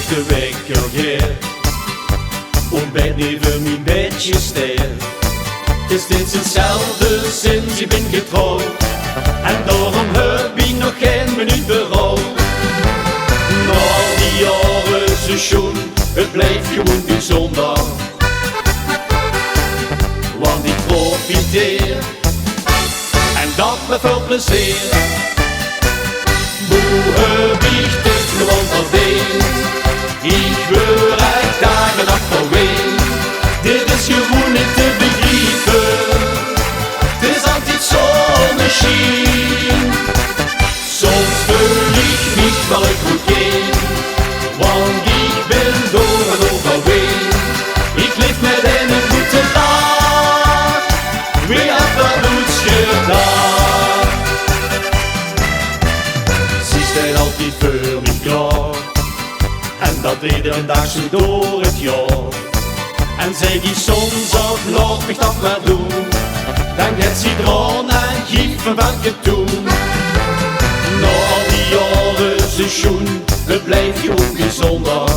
de wekker geer, ontbijt neven mijn bedje steer. Het is steeds hetzelfde sinds ik ben getrouwd, en daarom heb ik nog geen minuut berouw. Na al die jaren seizoen, het blijft gewoon bijzonder, want ik profiteer, en dat met veel plezier. Hoe ik dit gewoon verdien, ik wil echt dagen en nacht verween. Dit is gewoon niet te begrijpen, het is altijd zo'n machine. Soms voel ik niet wel ik goed geen, want ik ben door en overheen. Ik leef met een goede dag, wie had dat nooit gedaan. Ze zijn altijd voor me klaar, en dat iedere dag zo door het jaar. En zeg ik soms op laat mich dat maar doen, dan gaat ze dran en geeft me welke doen. Na al die jaren seizoen, het blijft gewoon bijzonder,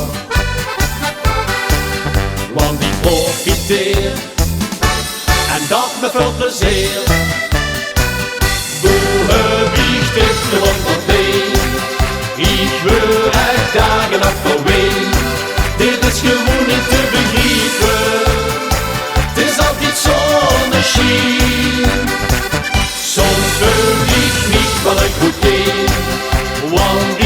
want ik profiteer, en dat met veel plezier. Hoe heb ik dit gewoon verdien, ik wil echt dagen en nacht verween. Dit is gewoon niet te begrijpen, het is altijd zo'n machine. Soms voel ik niet wat ik moet doen, want